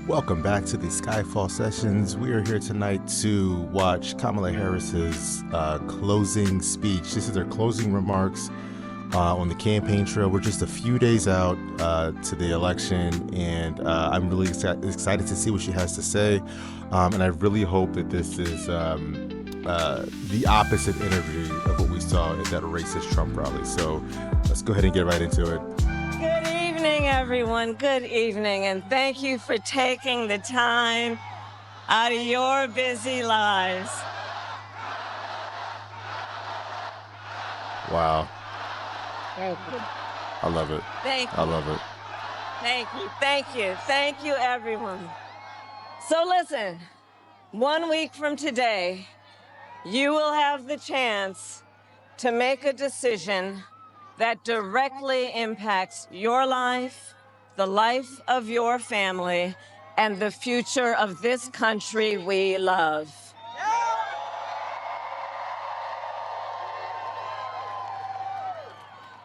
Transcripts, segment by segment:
Welcome back to the Skyfall sessions. We are here tonight to watch Kamala Harris's closing speech. This is her closing remarks on the campaign trail. We're just a few days out to the election, and I'm really excited to see what she has to say. And I really hope that this is the opposite energy of what we saw at that racist Trump rally. So let's go ahead and get right into it. Good evening, everyone. Good evening, and thank you for taking the time out of your busy lives. Wow. Thank you. I love it. Thank you. I love it. Thank you. Thank you. Thank you, everyone. So listen, 1 week from today, you will have the chance to make a decision that directly impacts your life, the life of your family, and the future of this country we love.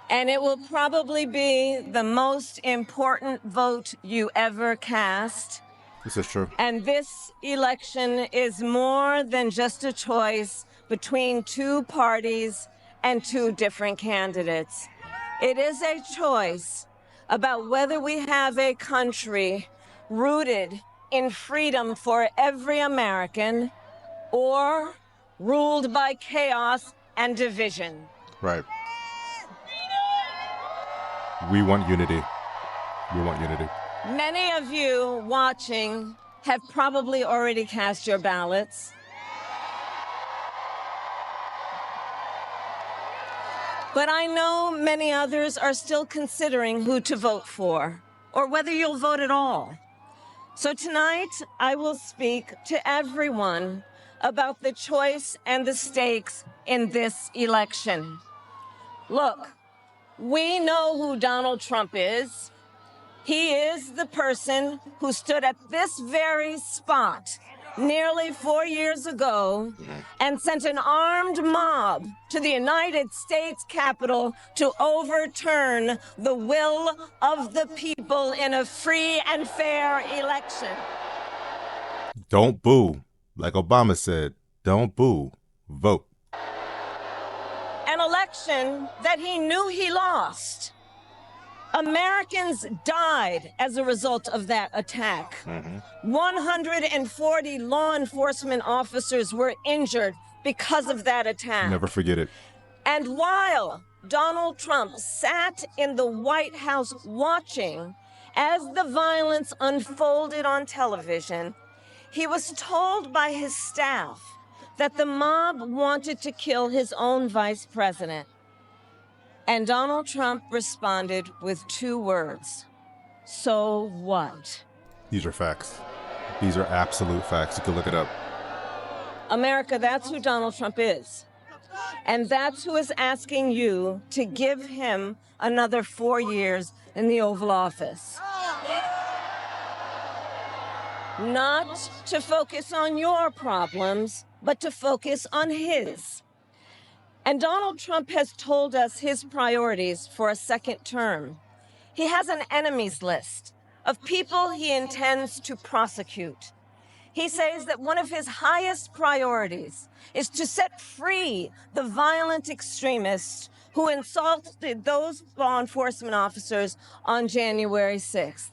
And it will probably be the most important vote you ever cast. This is true. And this election is more than just a choice between two parties and two different candidates. It is a choice about whether we have a country rooted in freedom for every American or ruled by chaos and division. Right. We want unity. We want unity. Many of you watching have probably already cast your ballots. But I know many others are still considering who to vote for, or whether you'll vote at all. So tonight, I will speak to everyone about the choice and the stakes in this election. Look, we know who Donald Trump is. He is the person who stood at this very spot nearly 4 years ago and sent an armed mob to the United States Capitol to overturn the will of the people in a free and fair election. Don't boo. Like Obama said, don't boo. Vote. An election that he knew he lost. Americans died as a result of that attack. 140 law enforcement officers were injured because of that attack. Never forget it. And while Donald Trump sat in the White House watching as the violence unfolded on television, he was told by his staff that the mob wanted to kill his own vice president. And Donald Trump responded with 2 words. So what? These are facts. These are absolute facts. You can look it up. America, that's who Donald Trump is. And that's who is asking you to give him another 4 years in the Oval Office. Not to focus on your problems, but to focus on his. And Donald Trump has told us his priorities for a second term. He has an enemies list of people he intends to prosecute. He says that one of his highest priorities is to set free the violent extremists who insulted those law enforcement officers on January 6th.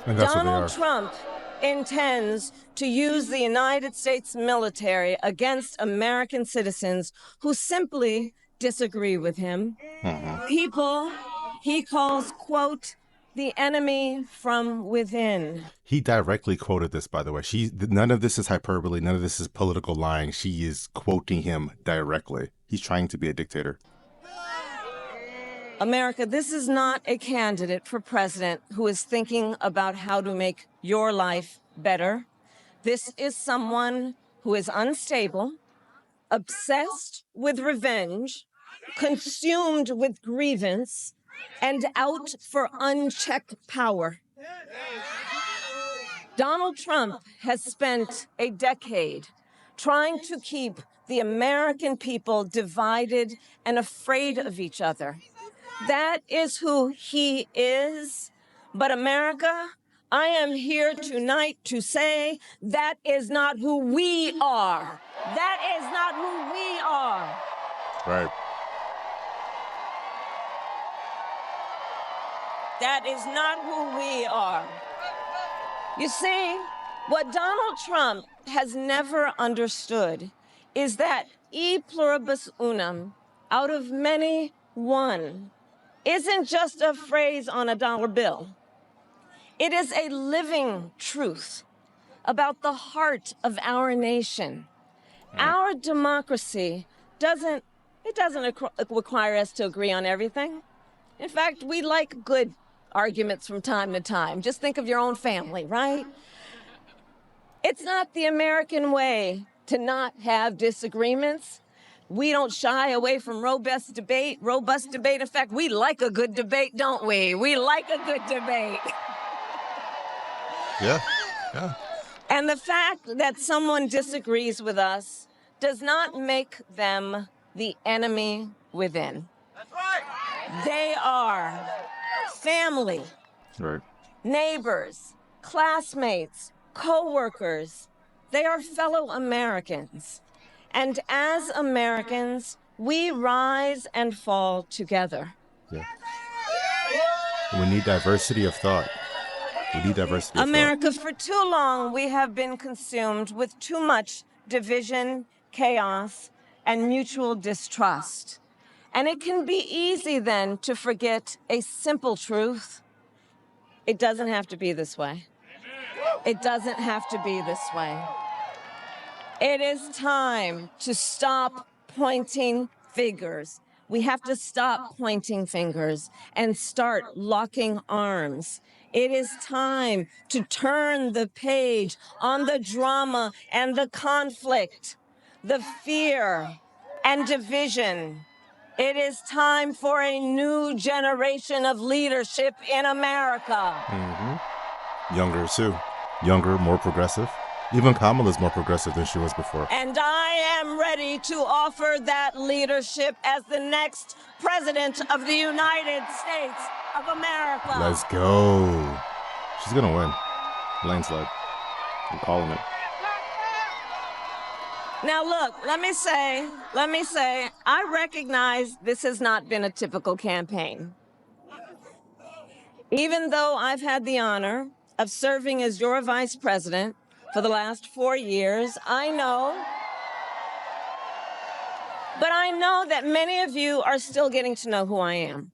And that's Donald what they are. Trump intends to use the United States military against American citizens who simply disagree with him. People he calls, quote, the enemy from within. He directly quoted this, by the way. None of this is hyperbole. None of this is political lying. She is quoting him directly. He's trying to be a dictator. America, this is not a candidate for president who is thinking about how to make your life better. This is someone who is unstable, obsessed with revenge, consumed with grievance, and out for unchecked power. Donald Trump has spent a decade trying to keep the American people divided and afraid of each other. That is who he is. But America, I am here tonight to say that is not who we are. That is not who we are. Right. That is not who we are. You see, what Donald Trump has never understood is that e pluribus unum, out of many, one, isn't just a phrase on a dollar bill. It is a living truth about the heart of our nation. Our democracy doesn't require us to agree on everything. In fact, we like good arguments from time to time. Just think of your own family, right? It's not the American way to not have disagreements. We don't shy away from robust debate. In fact, we like a good debate, don't we? We like a good debate. Yeah. And the fact that someone disagrees with us does not make them the enemy within. That's right. They are family, Right. neighbors, classmates, co-workers. They are fellow Americans. And as Americans, we rise and fall together. Yeah. We need diversity of thought. America, for too long, we have been consumed with too much division, chaos, and mutual distrust. And it can be easy then to forget a simple truth. It doesn't have to be this way. It doesn't have to be this way. It is time to stop pointing fingers. We have to stop pointing fingers and start locking arms. It is time to turn the page on the drama and the conflict, the fear and division. It is time for a new generation of leadership in America. Mm-hmm. Younger, too. Younger, more progressive. Even Kamala's more progressive than she was before. And I am ready to offer that leadership as the next president of the United States of America. Let's go. She's going to win. Landslide. I'm calling it. Now, look, let me say, I recognize this has not been a typical campaign. Even though I've had the honor of serving as your vice president for the last 4 years, I know that many of you are still getting to know who I am.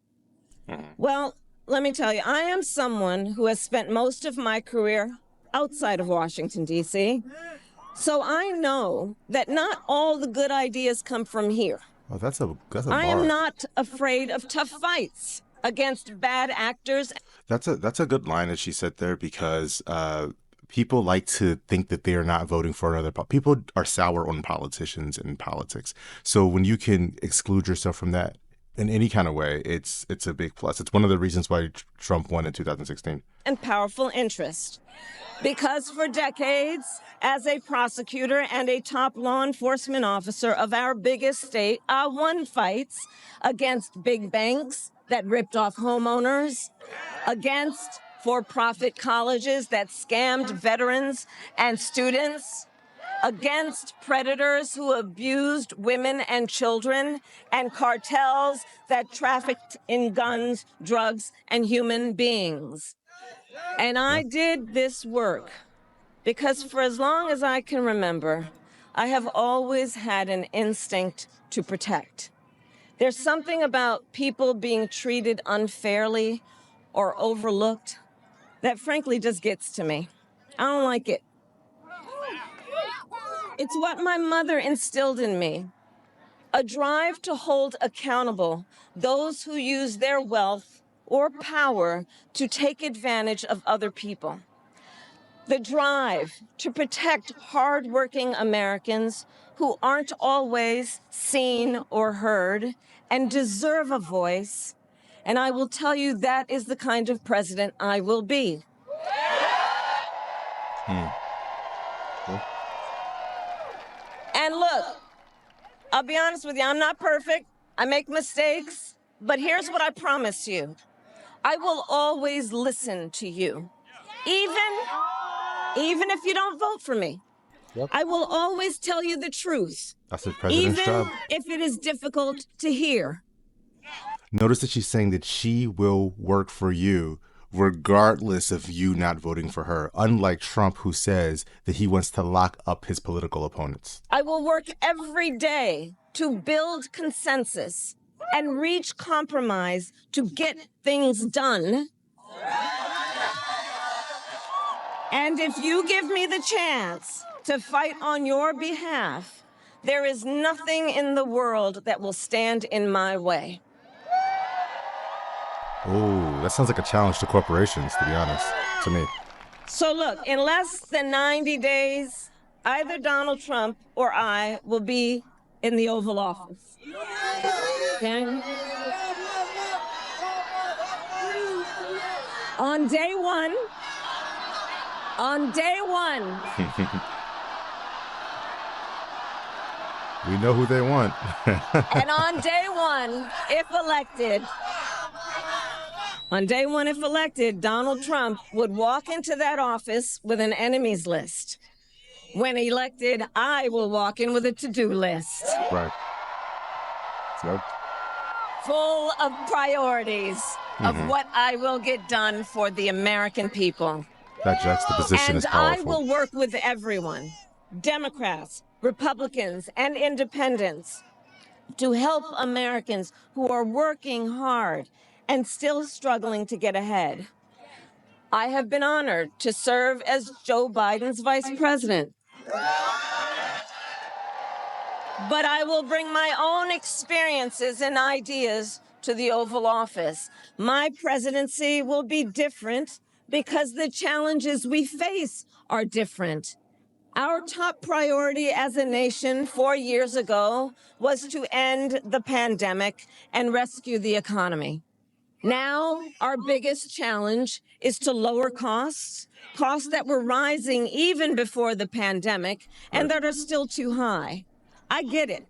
Well, let me tell you, I am someone who has spent most of my career outside of Washington, D.C., so I know that not all the good ideas come from here. Oh, that's a bar. I am not afraid of tough fights against bad actors. That's a good line that she said there, because people like to think that they are not voting for another. People are sour on politicians and politics. So when you can exclude yourself from that in any kind of way, it's a big plus. It's one of the reasons why Trump won in 2016. And powerful interest. Because for decades, as a prosecutor and a top law enforcement officer of our biggest state, I won fights against big banks that ripped off homeowners, against for-profit colleges that scammed veterans and students, against predators who abused women and children, and cartels that trafficked in guns, drugs, and human beings. And I did this work because for as long as I can remember, I have always had an instinct to protect. There's something about people being treated unfairly or overlooked that frankly just gets to me. I don't like it. It's what my mother instilled in me, a drive to hold accountable those who use their wealth or power to take advantage of other people. The drive to protect hardworking Americans who aren't always seen or heard and deserve a voice. And I will tell you that is the kind of president I will be. And look, I'll be honest with you, I'm not perfect. I make mistakes. But here's what I promise you. I will always listen to you. Even if you don't vote for me. Yep. I will always tell you the truth. That's the president's job. Even if it is difficult to hear. Notice that she's saying that she will work for you regardless of you not voting for her, unlike Trump, who says that he wants to lock up his political opponents. I will work every day to build consensus and reach compromise to get things done. And if you give me the chance to fight on your behalf, there is nothing in the world that will stand in my way. Oh, that sounds like a challenge to corporations, to be honest, to me. So look, in less than 90 days, either Donald Trump or I will be in the Oval Office. Okay? On day one, We know who they want. and on day one, if elected, Donald Trump would walk into that office with an enemies list. When elected, I will walk in with a to-do list. Right. Yep. Full of priorities of what I will get done for the American people. That juxtaposition is powerful. And I will work with everyone, Democrats, Republicans, and independents, to help Americans who are working hard and still struggling to get ahead. I have been honored to serve as Joe Biden's vice president. But I will bring my own experiences and ideas to the Oval Office. My presidency will be different because the challenges we face are different. Our top priority as a nation 4 years ago was to end the pandemic and rescue the economy. Now, our biggest challenge is to lower costs that were rising even before the pandemic and that are still too high. I get it.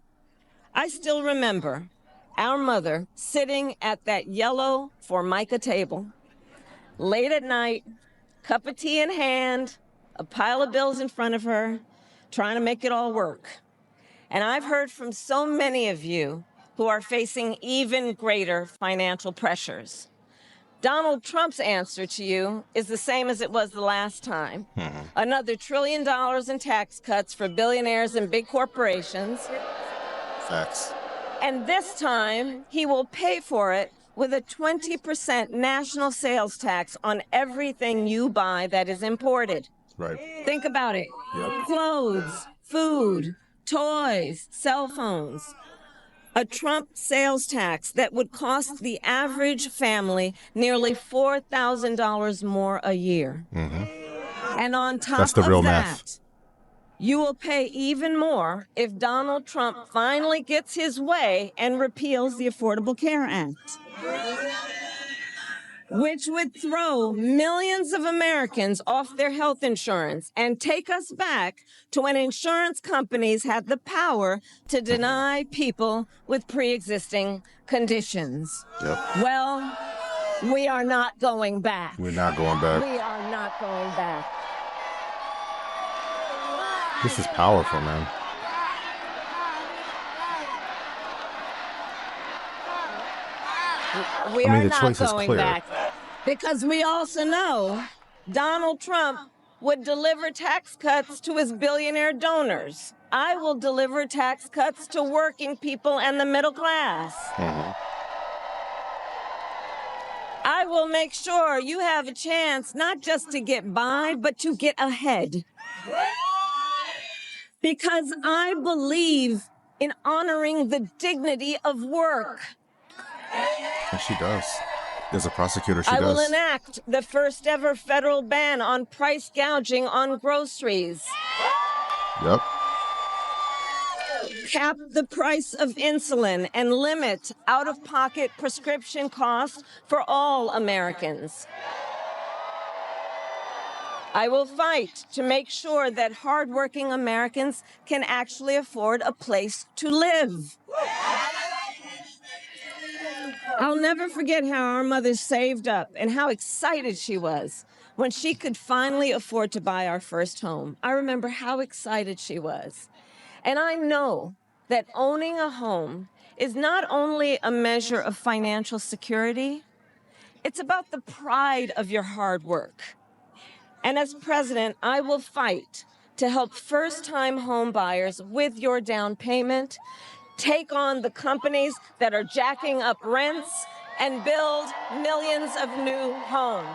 I still remember our mother sitting at that yellow Formica table, late at night, cup of tea in hand, a pile of bills in front of her, trying to make it all work. And I've heard from so many of you who are facing even greater financial pressures. Donald Trump's answer to you is the same as it was the last time. Another $1 trillion in tax cuts for billionaires and big corporations. Facts. And this time, he will pay for it with a 20% national sales tax on everything you buy that is imported. Right. Think about it. Yep. Clothes, food, toys, cell phones. A Trump sales tax that would cost the average family nearly $4,000 more a year. And on top That's the of real that, math. you will pay even more if Donald Trump finally gets his way and repeals the Affordable Care Act, which would throw millions of Americans off their health insurance and take us back to when insurance companies had the power to deny people with pre-existing conditions. Yep. Well, we are not going back. We're not going back. We are not going back. This is powerful, man. We I mean, are the not choice is going clear. back. Because we also know Donald Trump would deliver tax cuts to his billionaire donors. I will deliver tax cuts to working people and the middle class. I will make sure you have a chance not just to get by, but to get ahead. Because I believe in honoring the dignity of work. And she does. As a prosecutor, she I does. will enact the first ever federal ban on price gouging on groceries. Yep. Cap the price of insulin and limit out-of-pocket prescription costs for all Americans. I will fight to make sure that hardworking Americans can actually afford a place to live. I'll never forget how our mother saved up and how excited she was when she could finally afford to buy our first home. I remember how excited she was. And I know that owning a home is not only a measure of financial security, it's about the pride of your hard work. And as president, I will fight to help first-time home buyers with your down payment, take on the companies that are jacking up rents, and build millions of new homes.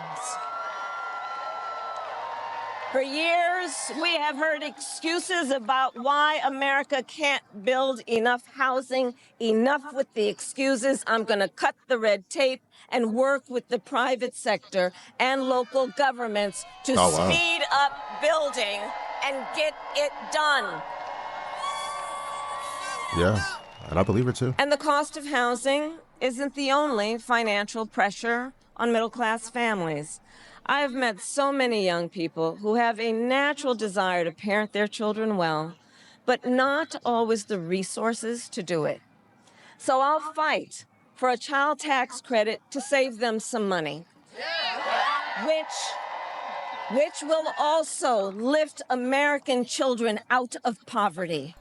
For years, we have heard excuses about why America can't build enough housing. Enough with the excuses. I'm going to cut the red tape and work with the private sector and local governments to speed up building and get it done. Yeah, and I believe her too. And the cost of housing isn't the only financial pressure on middle-class families. I have met so many young people who have a natural desire to parent their children well, but not always the resources to do it. So I'll fight for a child tax credit to save them some money, which will also lift American children out of poverty.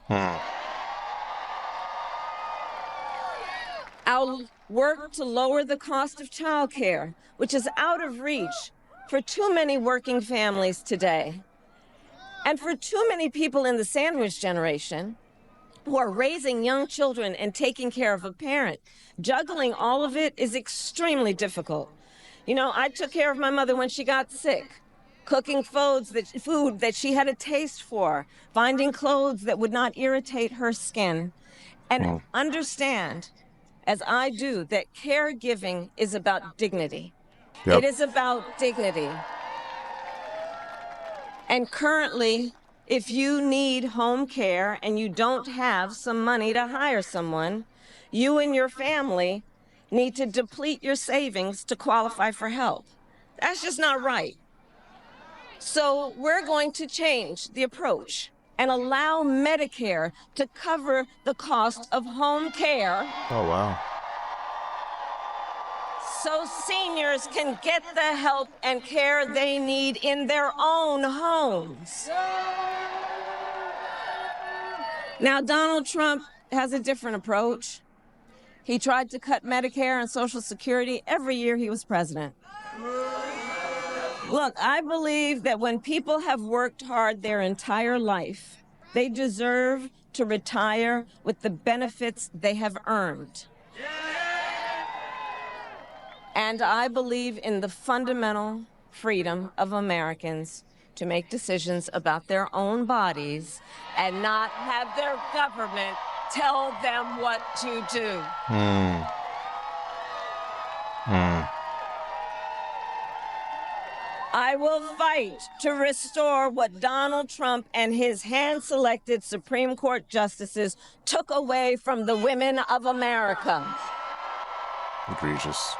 I'll work to lower the cost of childcare, which is out of reach for too many working families today. And for too many people in the sandwich generation who are raising young children and taking care of a parent, juggling all of it is extremely difficult. You know, I took care of my mother when she got sick, cooking food that she had a taste for, finding clothes that would not irritate her skin, and understand, as I do, that caregiving is about dignity. It is about dignity. And currently, if you need home care and you don't have some money to hire someone, you and your family need to deplete your savings to qualify for help. That's just not right. So we're going to change the approach and allow Medicare to cover the cost of home care. Oh, wow. So seniors can get the help and care they need in their own homes. Now, Donald Trump has a different approach. He tried to cut Medicare and Social Security every year he was president. Look, I believe that when people have worked hard their entire life, they deserve to retire with the benefits they have earned. And I believe in the fundamental freedom of Americans to make decisions about their own bodies and not have their government tell them what to do. I will fight to restore what Donald Trump and his hand-selected Supreme Court justices took away from the women of America. Egregious.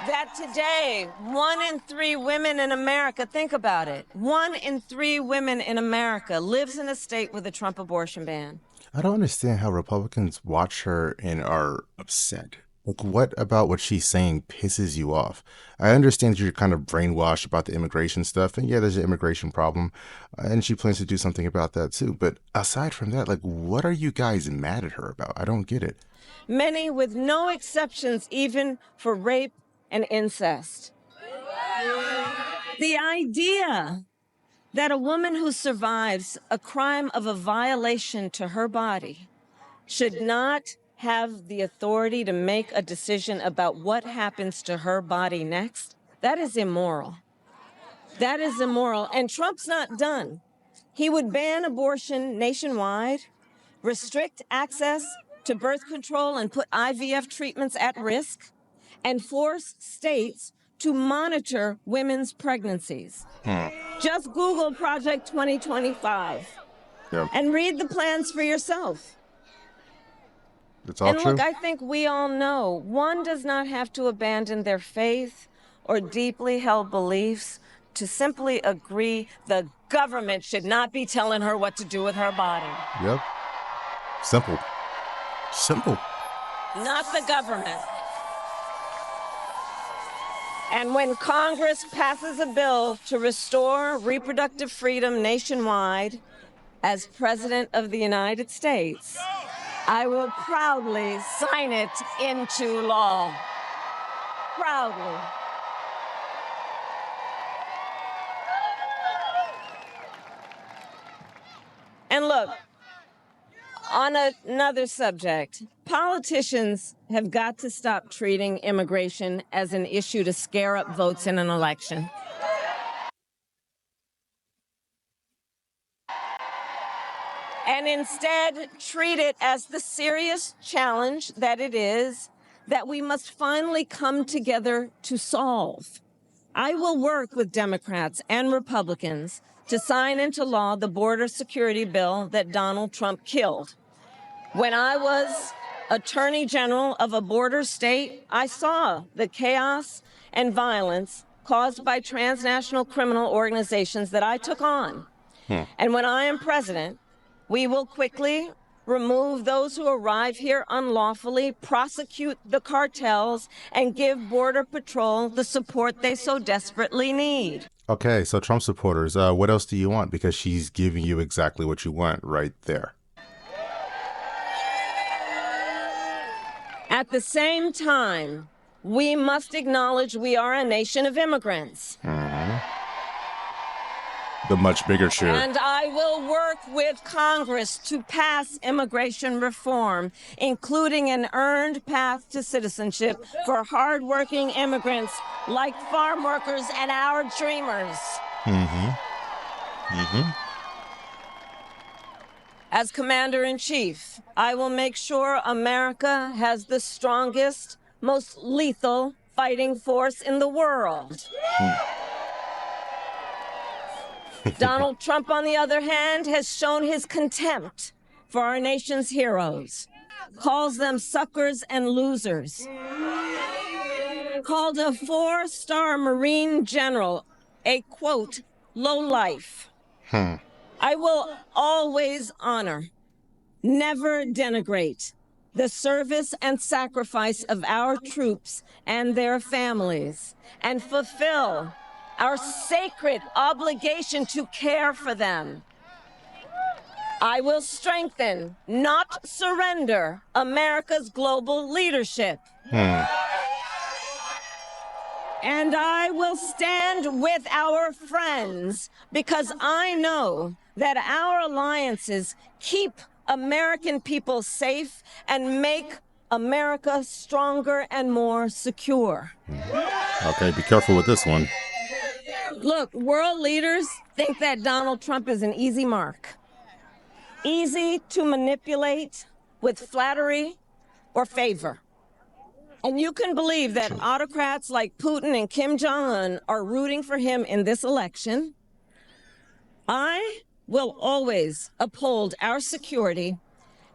That today, 1 in 3 women in America, think about it, 1 in 3 women in America lives in a state with a Trump abortion ban. I don't understand how Republicans watch her and are upset. Like, what about what she's saying pisses you off? I understand you're kind of brainwashed about the immigration stuff, and yeah, there's an immigration problem, and she plans to do something about that too. But aside from that, like, what are you guys mad at her about? I don't get it. Many with no exceptions, even for rape and incest. The idea that a woman who survives a crime of a violation to her body should not have the authority to make a decision about what happens to her body next, that is immoral. That is immoral. And Trump's not done. He would ban abortion nationwide, restrict access to birth control and put IVF treatments at risk, and force states to monitor women's pregnancies. Just Google Project 2025 and read the plans for yourself. It's all true. And look, I think we all know one does not have to abandon their faith or deeply held beliefs to simply agree the government should not be telling her what to do with her body. Yep. Simple. Simple. not the government. And when Congress passes a bill to restore reproductive freedom nationwide, as President of the United States, I will proudly sign it into law. Proudly. And look, on another subject, politicians have got to stop treating immigration as an issue to scare up votes in an election. And instead treat it as the serious challenge that it is, that we must finally come together to solve. I will work with Democrats and Republicans to sign into law the border security bill that Donald Trump killed. When I was Attorney General of a border state, I saw the chaos and violence caused by transnational criminal organizations that I took on. And when I am president, we will quickly remove those who arrive here unlawfully, prosecute the cartels, and give Border Patrol the support they so desperately need. Okay, so Trump supporters, what else do you want? Because she's giving you exactly what you want right there. At the same time, we must acknowledge we are a nation of immigrants. The much bigger share. And I will work with Congress to pass immigration reform, including an earned path to citizenship for hardworking immigrants like farm workers and our dreamers. As Commander-in-Chief, I will make sure America has the strongest, most lethal fighting force in the world. Donald Trump, on the other hand, has shown his contempt for our nation's heroes, calls them suckers and losers, called a 4-star Marine general a, quote, lowlife. I will always honor, never denigrate, the service and sacrifice of our troops and their families, and fulfill our sacred obligation to care for them. I will strengthen, not surrender, America's global leadership. And I will stand with our friends because I know that our alliances keep American people safe and make America stronger and more secure. Okay, be careful with this one. Look, world leaders think that Donald Trump is an easy mark. Easy to manipulate with flattery or favor. And you can believe that autocrats like Putin and Kim Jong-un are rooting for him in this election. I will always uphold our security,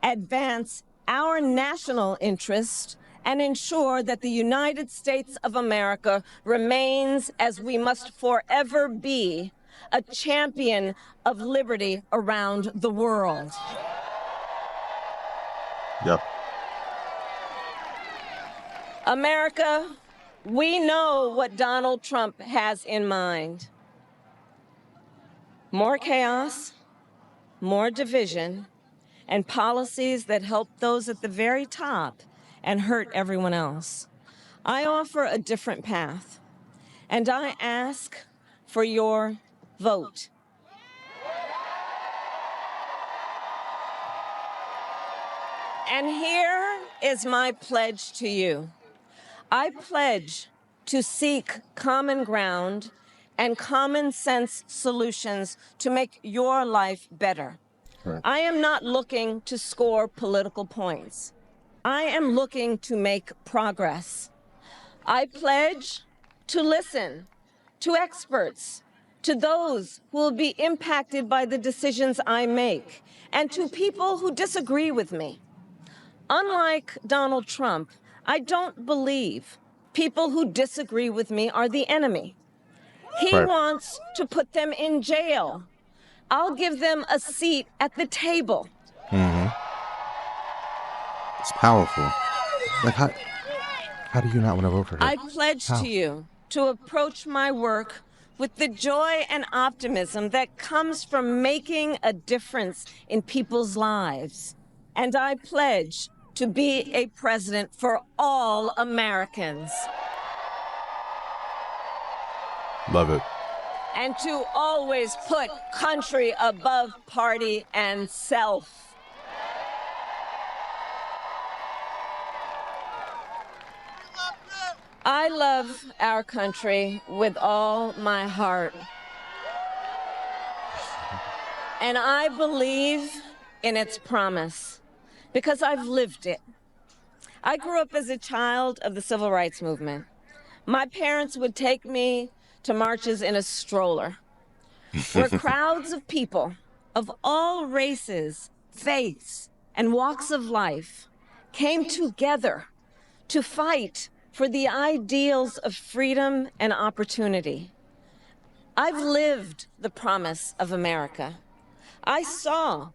advance our national interest, and ensure that the United States of America remains, as we must forever be, a champion of liberty around the world. Yep. America, we know what Donald Trump has in mind. More chaos, more division, and policies that help those at the very top and hurt everyone else. I offer a different path, and I ask for your vote. And here is my pledge to you. I pledge to seek common ground and common sense solutions to make your life better. Right. I am not looking to score political points. I am looking to make progress. I pledge to listen to experts, to those who will be impacted by the decisions I make, and to people who disagree with me. Unlike Donald Trump, I don't believe people who disagree with me are the enemy. He wants to put them in jail. I'll give them a seat at the table. It's powerful. Like, how do you not want to vote for her? I pledge How? to you to approach my work with the joy and optimism that comes from making a difference in people's lives. And I pledge to be a president for all Americans. Love it. And to always put country above party and self. I love our country with all my heart. And I believe in its promise because I've lived it. I grew up as a child of the civil rights movement. My parents would take me to marches in a stroller, where crowds of people of all races, faiths, and walks of life came together to fight for the ideals of freedom and opportunity. I've lived the promise of America. I saw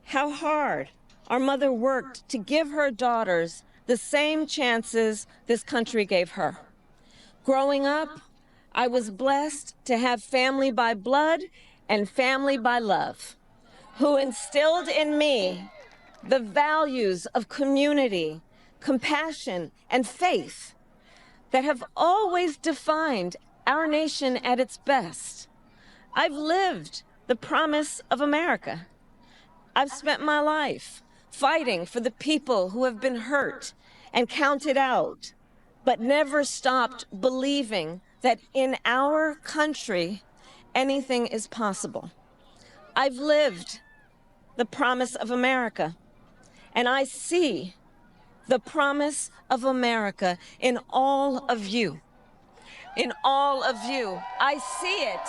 how hard our mother worked to give her daughters the same chances this country gave her. Growing up, I was blessed to have family by blood and family by love, who instilled in me the values of community, compassion, and faith that have always defined our nation at its best. I've lived the promise of America. I've spent my life fighting for the people who have been hurt and counted out, but never stopped believing that in our country, anything is possible. I've lived the promise of America, and I see the promise of America in all of you. In all of you. I see it.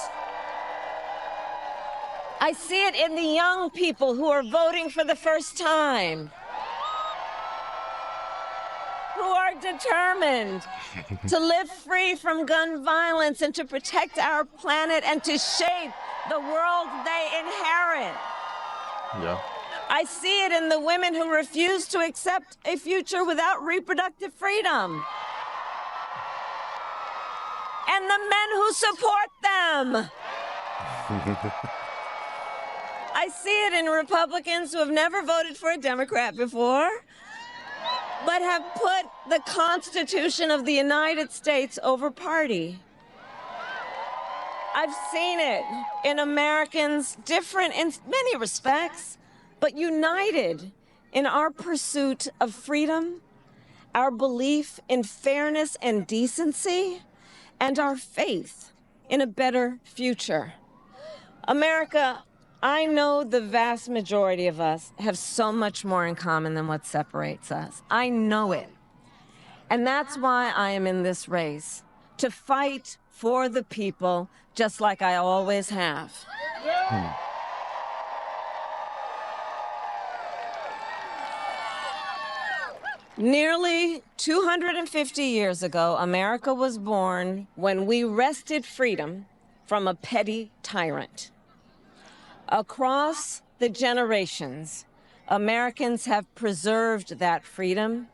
I see it in the young people who are voting for the first time, who are determined to live free from gun violence and to protect our planet and to shape the world they inherit. Yeah. I see it in the women who refuse to accept a future without reproductive freedom. And the men who support them. I see it in Republicans who have never voted for a Democrat before, but have put the Constitution of the United States over party. I've seen it in Americans different in many respects, but united in our pursuit of freedom, our belief in fairness and decency, and our faith in a better future. America, I know the vast majority of us have so much more in common than what separates us. I know it. And that's why I am in this race, to fight for the people, just like I always have. Nearly 250 years ago, America was born when we wrested freedom from a petty tyrant. Across the generations, Americans have preserved that freedom,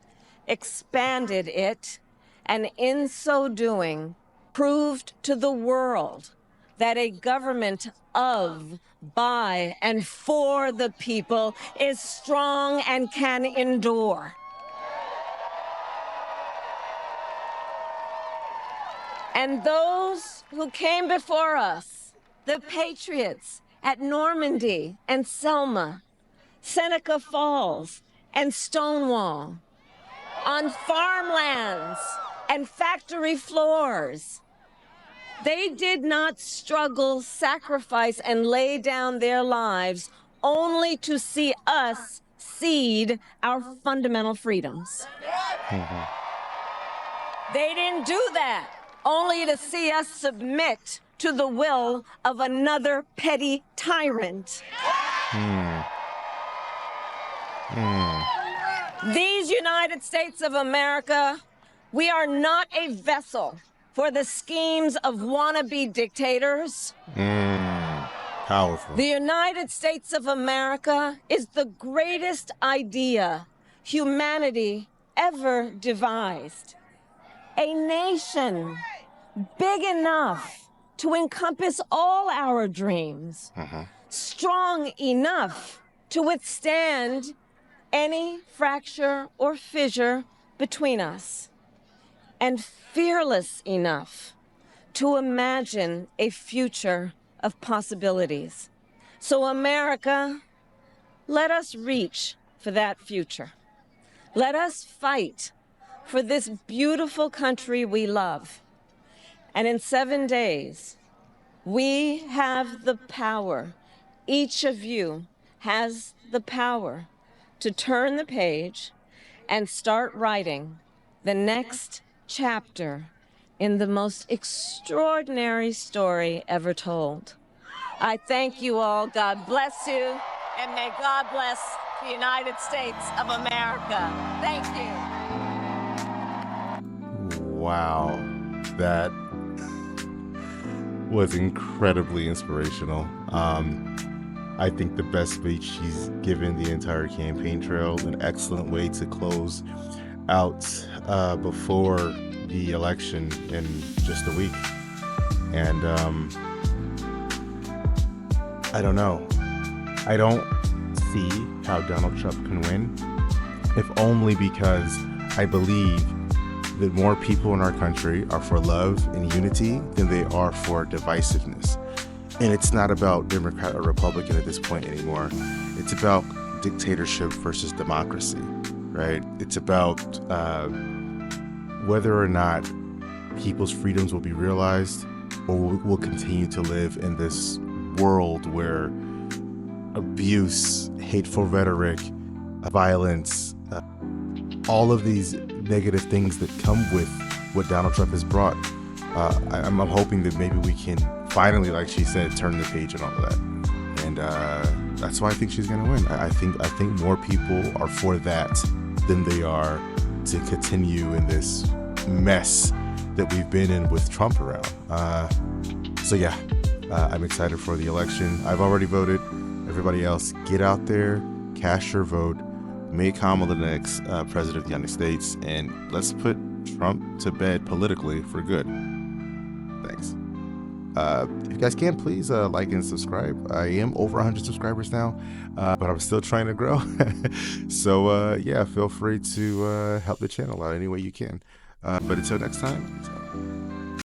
expanded it, and in so doing, proved to the world that a government of, by, and for the people is strong and can endure. And those who came before us, the patriots at Normandy and Selma, Seneca Falls and Stonewall, on farmlands and factory floors, they did not struggle, sacrifice, and lay down their lives only to see us cede our fundamental freedoms. They didn't do that only to see us submit to the will of another petty tyrant. These United States of America, we are not a vessel for the schemes of wannabe dictators. Powerful. The United States of America is the greatest idea humanity ever devised. A nation big enough to encompass all our dreams, strong enough to withstand any fracture or fissure between us, and fearless enough to imagine a future of possibilities. So, America, let us reach for that future. Let us fight for this beautiful country we love. And in 7 days, we have the power, each of you has the power to turn the page and start writing the next chapter in the most extraordinary story ever told. I thank you all. God bless you, and may God bless the United States of America. Thank you. Wow, that was incredibly inspirational. I think the best speech she's given the entire campaign trail, an excellent way to close out before the election in just a week. And I don't know. I don't see how Donald Trump can win, if only because I believe that more people in our country are for love and unity than they are for divisiveness. And it's not about Democrat or Republican at this point anymore. It's about dictatorship versus democracy, right? It's about whether or not people's freedoms will be realized, or will continue to live in this world where abuse, hateful rhetoric, violence, all of these negative things that come with what Donald Trump has brought. I'm hoping that maybe we can finally, like she said, turn the page on all of that. And that's why I think she's going to win. I think more people are for that than they are to continue in this mess that we've been in with Trump around. So yeah, I'm excited for the election. I've already voted. Everybody else, get out there, cast your vote, make Kamala the next president of the United States, and let's put Trump to bed politically for good. Thanks. If you guys can, please like and subscribe. I am over 100 subscribers now, but I'm still trying to grow. So yeah, feel free to help the channel out any way you can. But until next time.